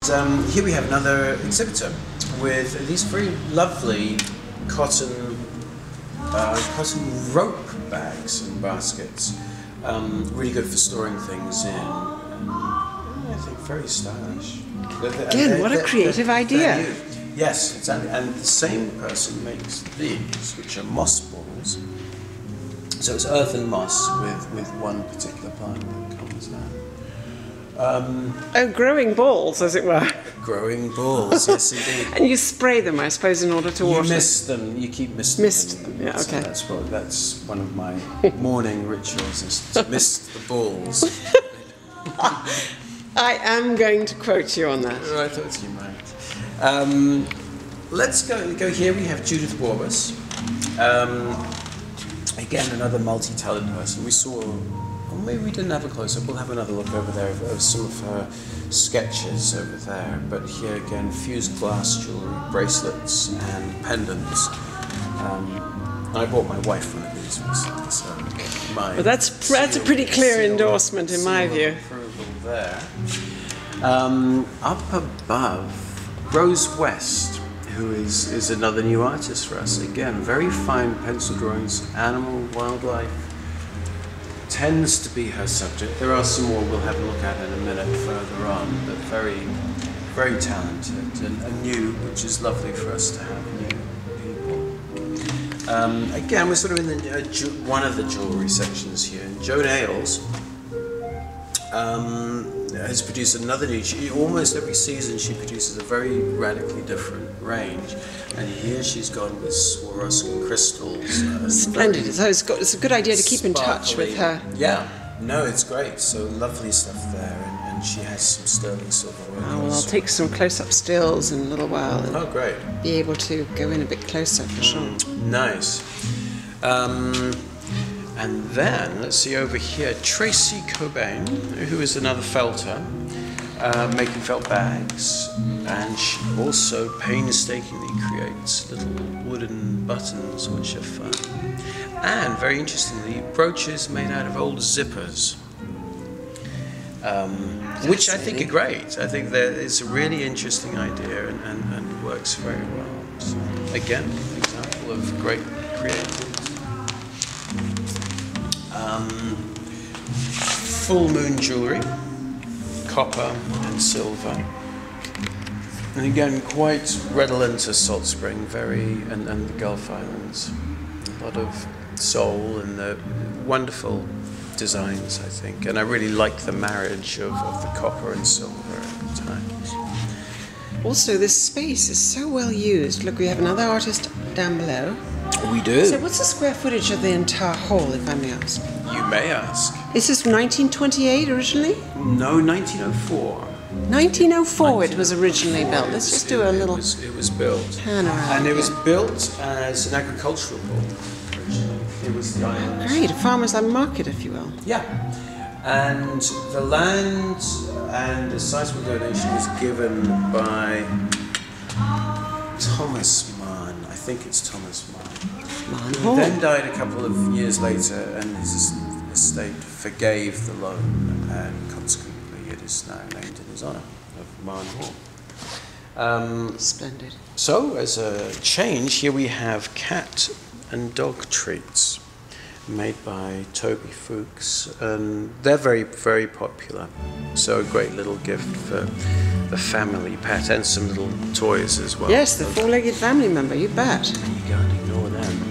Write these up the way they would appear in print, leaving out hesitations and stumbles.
Here we have another exhibitor with these very lovely cotton rope bags and baskets. Really good for storing things in. I think very stylish. Again, what a creative idea. Yes, exactly. And the same person makes these, which are moss balls. So it's earth and moss with one particular plant that comes out. Oh, growing balls, as it were. Growing balls, yes indeed. And you spray them, I suppose, in order to water. You mist them. You keep misting them. Yeah, okay. So that's one of my morning rituals, is to mist the balls. I am going to quote you on that. Oh, I thought you might. Let's go here. We have Judith Warbus. Again, another multi-talented person. We saw, or maybe we didn't have a close-up. We'll have another look over there of some of her sketches over there. But here again, fused glass jewellery, bracelets and pendants. I bought my wife one of these recently, so well, that's a pretty clear endorsement in my view. Approval there. Up above, Rose West, who is another new artist for us. Again, very fine pencil drawings, animal, wildlife, tends to be her subject. There are some more we'll have a look at in a minute further on, but very, very talented and new, which is lovely for us to have new people. Again, we're sort of in one of the jewellery sections here. And Joan Ailes has produced another new. Almost every season she produces a very radically different range, and here she's gone with Swarovski crystals. Splendid. So it's a good idea to keep in touch with her. Yeah, no, it's great. So lovely stuff there, and she has some sterling silver. Oh, well, I'll take some close-up stills in a little while. And great. Be able to go in a bit closer for sure. Nice. And then, let's see over here, Tracy Cobain, who is another felter, making felt bags, and she also painstakingly creates little wooden buttons, which are fun. And, very interestingly, brooches made out of old zippers, which I think are great. I think that it's a really interesting idea and works very well. So, again, an example of great creativity. Full moon jewellery, copper and silver, and again quite redolent to Salt Spring, and the Gulf Islands. A lot of soul and the wonderful designs, I think, and I really like the marriage of the copper and silver at times. Also, this space is so well used. Look, we have another artist down below. We do. So what's the square footage of the entire hall, if I may ask? You may ask. Is this 1928 originally? No, 1904. 1904 it was originally built. Let's just do a little... It was built. Turn around. And it was built as an agricultural hall originally. It was the island. Great, a farmer's market, if you will. Yeah. And the land and a sizable donation was given by Thomas Mahon. I think it's Thomas Mahon. Mahon He Hall. then died a couple of years later, and his estate forgave the loan, and consequently it is now named in his honour of Mahon Hall. Splendid. So, as a change, here we have cat and dog treats made by Toby Fuchs, and they're very, very popular. So a great little gift for the family pet, and some little toys as well. Yes, the four-legged family member, you bet. And you can't ignore them.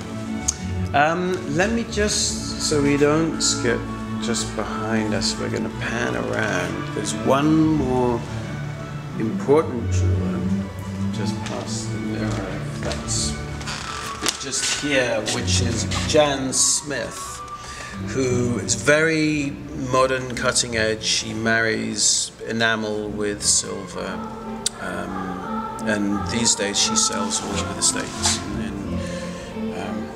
Let me just, so we don't skip just behind us, we're going to pan around. There's one more important jeweler just past the mirror. That's just here, which is Jan Smith, who is very modern, cutting edge. She marries enamel with silver, and these days she sells all over the States.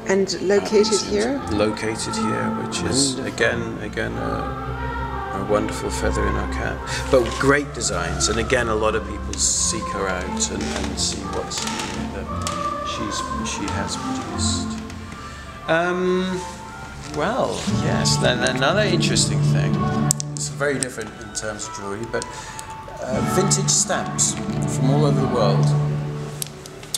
And located here? Located here, which is again a wonderful feather in our cap. But great designs, and again a lot of people seek her out and see what's that she has produced. Well, yes. Then another interesting thing. It's very different in terms of jewelry, but vintage stamps from all over the world.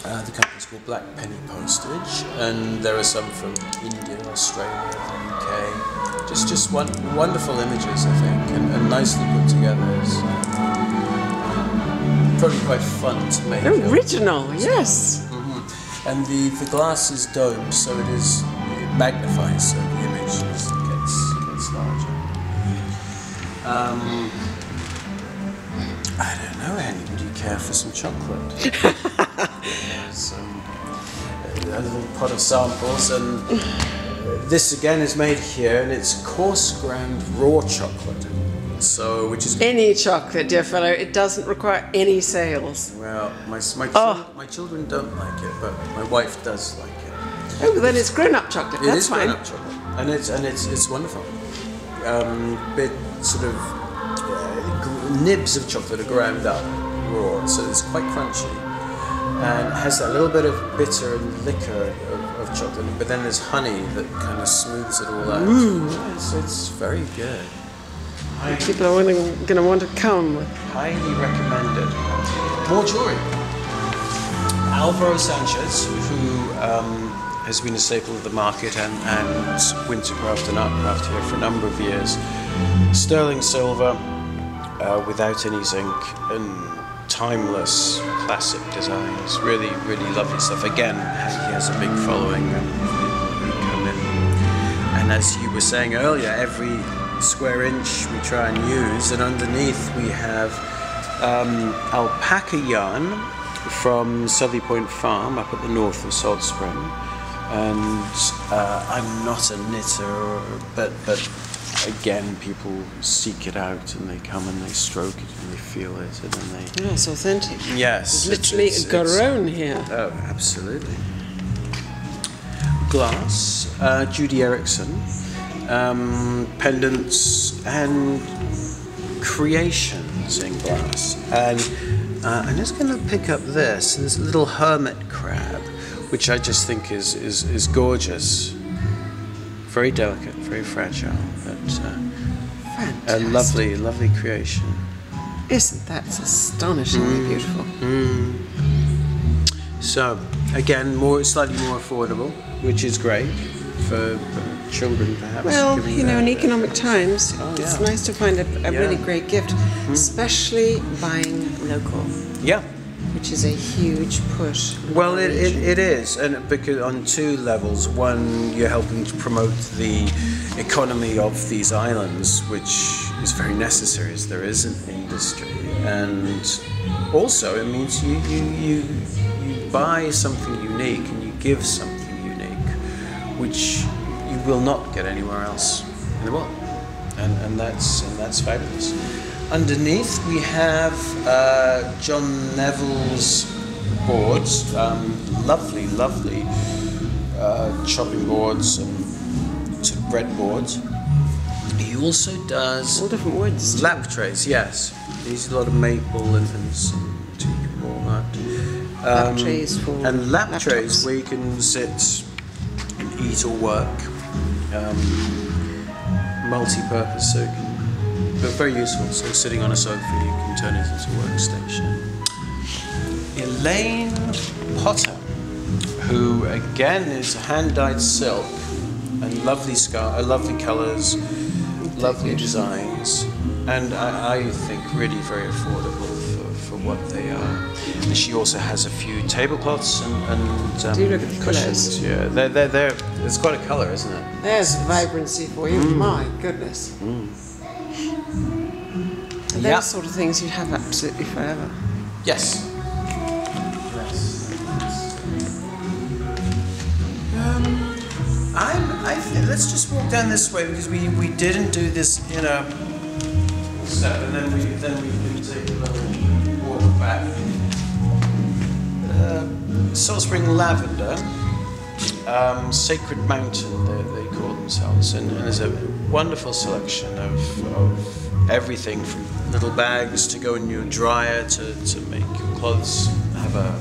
The company's called Black Penny Postage, and there are some from India, Australia, the UK. Just wonderful images, I think, and nicely put together. So, probably quite fun to make. Original, yes. Mm-hmm. And the glass is domed, so it magnifies, so the image gets larger. I don't know, Henny, would you care for some chocolate? A little pot of samples, and this again is made here, and it's coarse ground raw chocolate. So, which is any chocolate, dear fellow. It doesn't require any sales. Well, my children don't like it, but my wife does like it. Oh, then it's grown-up chocolate. That's fine. Grown-up chocolate, and it's wonderful. Bit sort of nibs of chocolate are ground up raw, so it's quite crunchy. And it has that little bit of bitter and liquor of chocolate, but then there's honey that kind of smooths it all out. It's very good. People are going to want to come. Highly recommended. More jewelry. Alvaro Sanchez, who has been a staple of the market and WinterCraft and Artcraft here for a number of years. Sterling silver, without any zinc, and timeless classic designs, really lovely stuff. Again, he has a big following, and people come in, and as you were saying earlier, every square inch we try and use, and underneath we have alpaca yarn from Southey Point Farm up at the north of Salt Spring, and I'm not a knitter, but again, people seek it out, and they come and they stroke it and they feel it, and then they... Yeah, it's authentic. Yes. It's literally grown here. Oh, absolutely. Glass, Judy Erickson, pendants and creations in glass. And I'm just going to pick up this little hermit crab, which I just think is gorgeous. Very delicate, very fragile, but a lovely creation. Isn't that astonishingly beautiful? So again, slightly more affordable, which is great for children, perhaps. Well, you know, in economic times, it's nice to find a really great gift, especially buying local. Yeah. Which is a huge push. Well, it is, and because on two levels. One, you're helping to promote the economy of these islands, which is very necessary as there is an industry, and also it means you buy something unique and you give something unique, which you will not get anywhere else in the world, and that's fabulous. Underneath we have John Neville's boards, lovely chopping boards and sort of bread boards. He also does all different woods. Lap trays, yes. He's a lot of maple and some teak and walnut. Lap trays for and lap laptops. trays where you can sit and eat or work. Multi-purpose, so you can. But very useful, so sitting on a sofa you can turn it into a workstation. Elaine Potter, who again is hand-dyed silk and lovely colours, lovely designs, and I think really very affordable for what they are. And she also has a few tablecloths and do look at the cushions. colours. Yeah, they're it's quite a colour, isn't it? There's vibrancy for you. My goodness. They're the sort of things you'd have absolutely forever. Yes. Let's just walk down this way because we didn't do this in a step, and then we can take a little walk back. Salt Spring Lavender, Sacred Mountain, they call themselves, and there's a wonderful selection of everything from little bags to go in your dryer to make your clothes have a